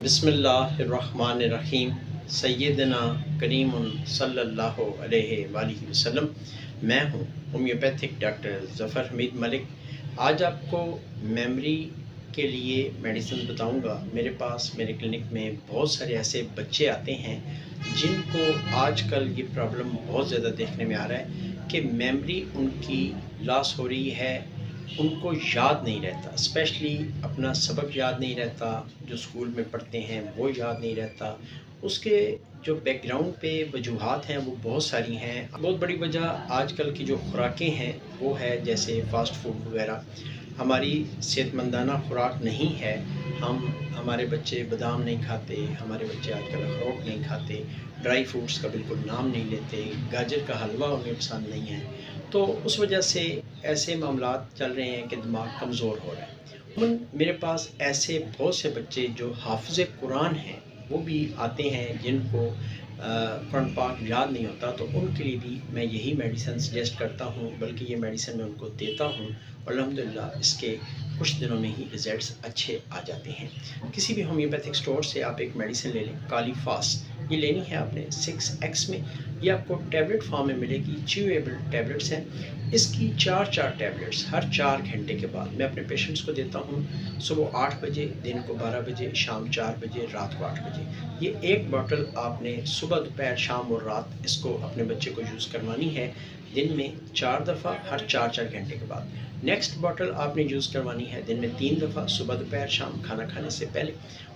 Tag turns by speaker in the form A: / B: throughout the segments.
A: बिस्मिल्लाहिर्रहमानिर्रहीम सैयदना करीम सल्लल्लाहु अलैहि वआलिहि वसल्लम। मैं हूँ होम्योपैथिक डॉक्टर ज़फ़र हमीद मलिक। आज आपको मेमोरी के लिए मेडिसिन बताऊंगा। मेरे पास मेरे क्लिनिक में बहुत सारे ऐसे बच्चे आते हैं जिनको आजकल ये प्रॉब्लम बहुत ज़्यादा देखने में आ रहा है कि मेमोरी उनकी लॉस हो रही है, उनको याद नहीं रहता, स्पेशली अपना सबक याद नहीं रहता, जो स्कूल में पढ़ते हैं वो याद नहीं रहता। उसके जो बैकग्राउंड पे वजूहात हैं वो बहुत सारी हैं। बहुत बड़ी वजह आजकल की जो खुराकें हैं वो है, जैसे फ़ास्ट फूड वगैरह हमारी सेहतमंदाना खुराक नहीं है। हमारे बच्चे बादाम नहीं खाते, हमारे बच्चे आजकल अखरोट नहीं खाते, ड्राई फ्रूट्स का बिल्कुल नाम नहीं लेते, गाजर का हलवा उन्हें पसंद नहीं है। तो उस वजह से ऐसे मामलात चल रहे हैं कि दिमाग कमज़ोर हो रहा है। मेरे पास ऐसे बहुत से बच्चे जो हाफ़िज़ कुरान हैं वो भी आते हैं जिनको कुरान पाक याद नहीं होता, तो उनके लिए भी मैं यही मेडिसिन सजेस्ट करता हूँ, बल्कि ये मेडिसिन मैं उनको देता हूँ और अल्हम्दुलिल्लाह इसके कुछ दिनों में ही रिज़ल्ट्स अच्छे आ जाते हैं। किसी भी होम्योपैथिक स्टोर से आप एक मेडिसिन ले लें, काली फास्ट, ये लेनी है आपने 6x में। ये आपको टैबलेट फॉर्म में मिलेगी, च्यूएबल टैबलेट्स हैं। इसकी 4 टैबलेट्स हर 4 घंटे के बाद मैं अपने पेशेंट्स को देता हूँ। सुबह 8 बजे, दिन को 12 बजे, शाम 4 बजे, रात को 8 बजे। ये एक बॉटल आपने सुबह, दोपहर, शाम और रात इसको अपने बच्चे को यूज़ करवानी है, दिन में 4 दफ़ा हर 4 घंटे के बाद। नेक्स्ट बॉटल आपने यूज़ करवानी है दिन में 3 दफ़ा, सुबह, दोपहर, शाम, खाना खाने से पहले।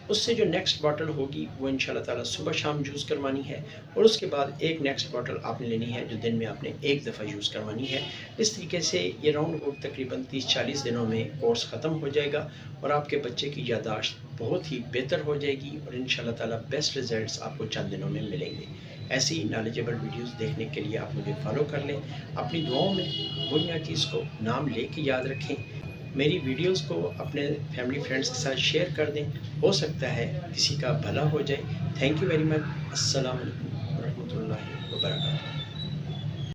A: उससे जो नेक्स्ट बॉटल होगी वो इंशाल्लाह ताला सुबह शाम यूज़ करवानी है, और उसके बाद एक नेक्स्ट बॉटल आपने लेनी है जो दिन में आपने एक दफ़ा यूज़ करवानी है। इस तरीके से ये राउंड अबाउट तकरीबन 30-40 दिनों में कोर्स ख़त्म हो जाएगा और आपके बच्चे की याददाश्त बहुत ही बेहतर हो जाएगी और इंशाल्लाह ताला बेस्ट रिज़ल्ट्स आपको चंद दिनों में मिलेंगे। ऐसी नॉलेजेबल वीडियोस देखने के लिए आप मुझे फॉलो कर लें। अपनी दुआओं में बुनिया चीज़ को नाम ले के याद रखें। मेरी वीडियोस को अपने फैमिली फ्रेंड्स के साथ शेयर कर दें, हो सकता है किसी का भला हो जाए। Thank you very much. अस्सलाम वालेकुम रहमतुल्लाहि व बरकातहू।